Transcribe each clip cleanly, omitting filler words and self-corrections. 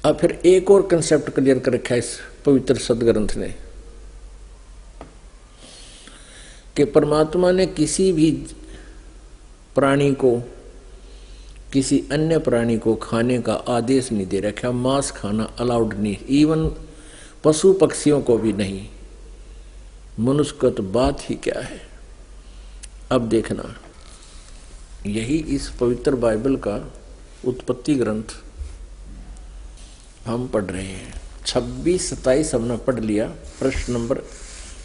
अब फिर एक और कंसेप्ट क्लियर कर रखा है इस पवित्र सदग्रंथ ने कि परमात्मा ने किसी भी प्राणी को, किसी अन्य प्राणी को खाने का आदेश नहीं दे रखा। मांस खाना अलाउड नहीं, इवन पशु पक्षियों को भी नहीं। मनुष्य का तो बात ही क्या है। अब देखना, यही इस पवित्र बाइबल का उत्पत्ति ग्रंथ हम पढ़ रहे हैं। 26-27 हमने पढ़ लिया, प्रश्न नंबर।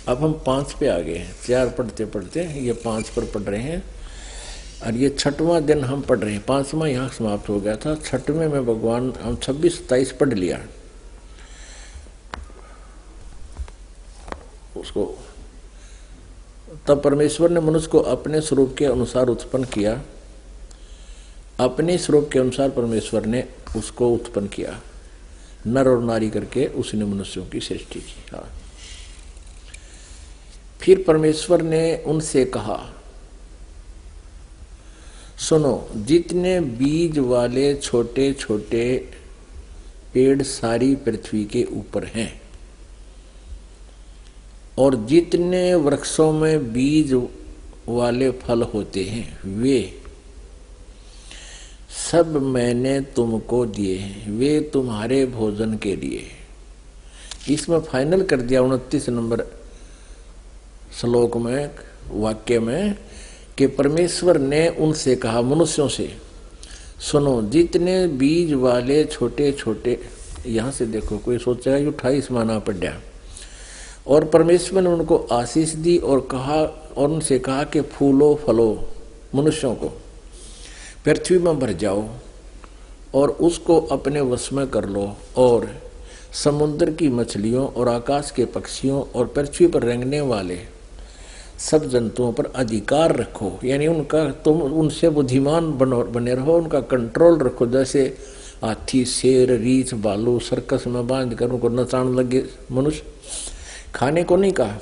अब हम 5 पे आ गए हैं। 4 पढ़ते पढ़ते ये 5 पर पढ़ रहे हैं और ये 6वां दिन हम पढ़ रहे हैं। 5वां यहाँ समाप्त हो गया था। 6वें में भगवान हम 26-27 पढ़ लिया उसको। तब परमेश्वर ने मनुष्य को अपने स्वरूप के अनुसार उत्पन्न किया। अपने स्वरूप के अनुसार परमेश्वर ने उसको उत्पन्न किया, नर और नारी करके उसने मनुष्यों की सृष्टि की। हाँ। फिर परमेश्वर ने उनसे कहा, सुनो, जितने बीज वाले छोटे छोटे पेड़ सारी पृथ्वी के ऊपर हैं और जितने वृक्षों में बीज वाले फल होते हैं वे सब मैंने तुमको दिए हैं, वे तुम्हारे भोजन के लिए। इसमें फाइनल कर दिया 29 नंबर श्लोक में, वाक्य में, कि परमेश्वर ने उनसे कहा, मनुष्यों से, सुनो, जितने बीज वाले छोटे छोटे, यहां से देखो कोई सोचेगा 28 माना पड़ा। और परमेश्वर ने उनको आशीष दी और कहा, और उनसे कहा कि फूलो फलो, मनुष्यों को पृथ्वी में भर जाओ और उसको अपने वश में कर लो, और समुद्र की मछलियों और आकाश के पक्षियों और पृथ्वी पर रेंगने वाले सब जंतुओं पर अधिकार रखो। यानी उनका, तुम उनसे बुद्धिमान बने रहो, उनका कंट्रोल रखो। जैसे हाथी, शेर, रीछ, भालू सर्कस में बांध कर उनको नचाने लगे मनुष्य, खाने को नहीं कहा।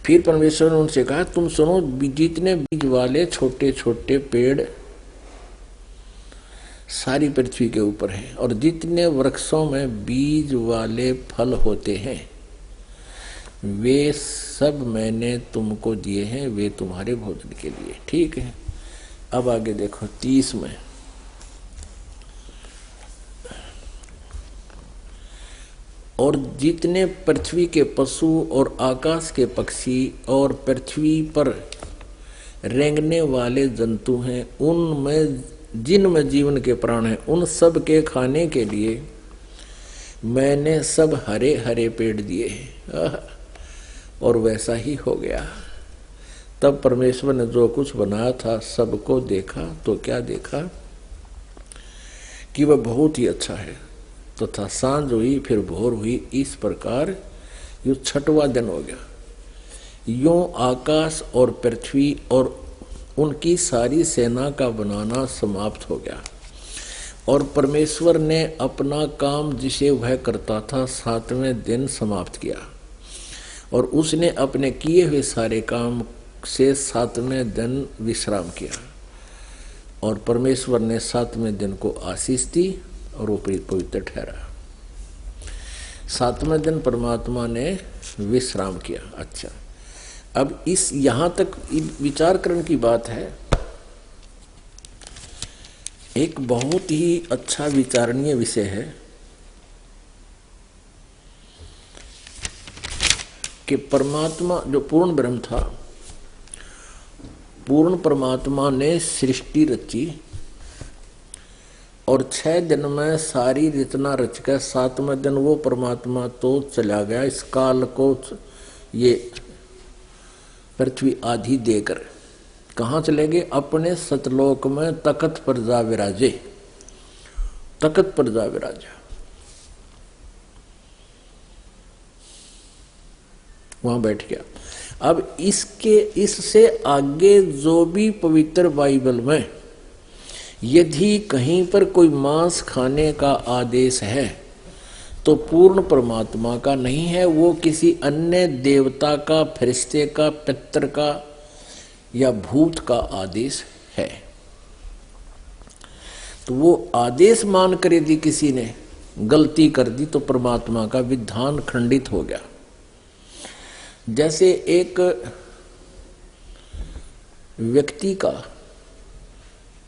फिर परमेश्वर ने उनसे कहा, तुम सुनो, जितने बीज वाले छोटे छोटे पेड़ सारी पृथ्वी के ऊपर हैं और जितने वृक्षों में बीज वाले फल होते हैं वे सब मैंने तुमको दिए हैं, वे तुम्हारे भोजन के लिए। ठीक है। अब आगे देखो 30 में, और जितने पृथ्वी के पशु और आकाश के पक्षी और पृथ्वी पर रेंगने वाले जंतु हैं, उनमें जिनमें जीवन के प्राण हैं, उन सब के खाने के लिए मैंने सब हरे हरे पेड़ दिए हैं। और वैसा ही हो गया। तब परमेश्वर ने जो कुछ बनाया था सबको देखा, तो क्या देखा कि वह बहुत ही अच्छा है। तो था सांझ हुई, फिर भोर हुई, इस प्रकार यो 6वां दिन हो गया। यूं आकाश और पृथ्वी और उनकी सारी सेना का बनाना समाप्त हो गया। और परमेश्वर ने अपना काम जिसे वह करता था 7वें दिन समाप्त किया, और उसने अपने किए हुए सारे काम से 7वें दिन विश्राम किया। और परमेश्वर ने 7वें दिन को आशीष दी और वो पवित्र ठहरा। 7वें दिन परमात्मा ने विश्राम किया। अच्छा, अब इस यहां तक विचार करने की बात है। एक बहुत ही अच्छा विचारणीय विषय है कि परमात्मा जो पूर्ण ब्रह्म था, पूर्ण परमात्मा ने सृष्टि रची और 6 दिन में सारी रचना रच कर 7वें दिन वो परमात्मा तो चला गया। इस काल को ये पृथ्वी आधी देकर कहाँ चले गए? अपने सतलोक में तख्त पर जा विराजे, तख्त पर जा विराजा, वहां बैठ गया। अब इससे आगे जो भी पवित्र बाइबल में यदि कहीं पर कोई मांस खाने का आदेश है तो पूर्ण परमात्मा का नहीं है, वो किसी अन्य देवता का, फरिश्ते का, पितर का या भूत का आदेश है। तो वो आदेश मान कर यदि किसी ने गलती कर दी तो परमात्मा का विधान खंडित हो गया। जैसे एक व्यक्ति का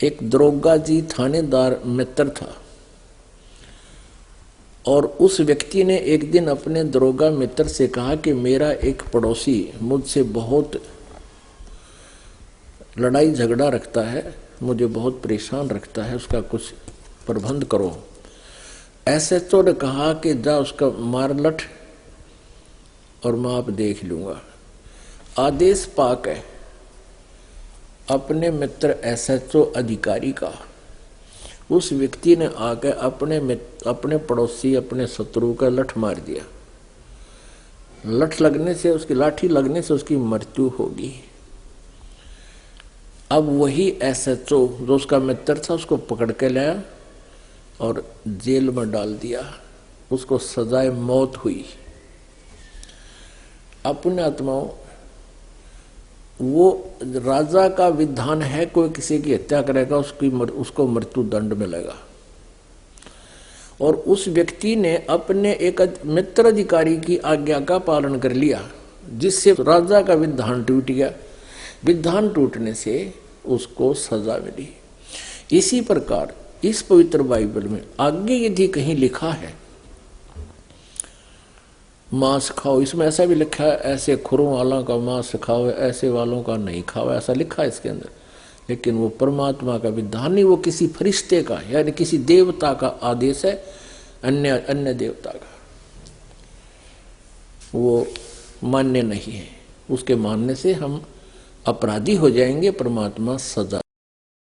एक दरोगा जी थानेदार मित्र था और उस व्यक्ति ने एक दिन अपने दरोगा मित्र से कहा कि मेरा एक पड़ोसी मुझसे बहुत लड़ाई झगड़ा रखता है, मुझे बहुत परेशान रखता है, उसका कुछ प्रबंध करो। एसएचओ ने कहा कि जा उसका मार लठ और मैं आप देख लूंगा। आदेश पाकर अपने मित्र एसएचओ अधिकारी का उस व्यक्ति ने आकर अपने पड़ोसी अपने शत्रु का लठ मार दिया। लठ लगने से उसकी लाठी लगने से उसकी मृत्यु होगी। अब वही एसएचओ जो उसका मित्र था उसको पकड़ के लाया और जेल में डाल दिया, उसको सजाए मौत हुई। अपने आत्माओं, वो राजा का विधान है कोई किसी की हत्या करेगा उसको मृत्यु दंड मिलेगा। और उस व्यक्ति ने अपने एक मित्र अधिकारी की आज्ञा का पालन कर लिया, जिससे राजा का विधान टूट गया। विधान टूटने से उसको सजा मिली। इसी प्रकार इस पवित्र बाइबल में आगे यदि कहीं लिखा है मांस खाओ, इसमें ऐसा भी लिखा है ऐसे खुरों वालों का मांस खाओ, ऐसे वालों का नहीं खाओ, ऐसा लिखा है इसके अंदर। लेकिन वो परमात्मा का विधान नहीं, वो किसी फरिश्ते का यानी किसी देवता का आदेश है, अन्य देवता का, वो मान्य नहीं है। उसके मानने से हम अपराधी हो जाएंगे, परमात्मा सजा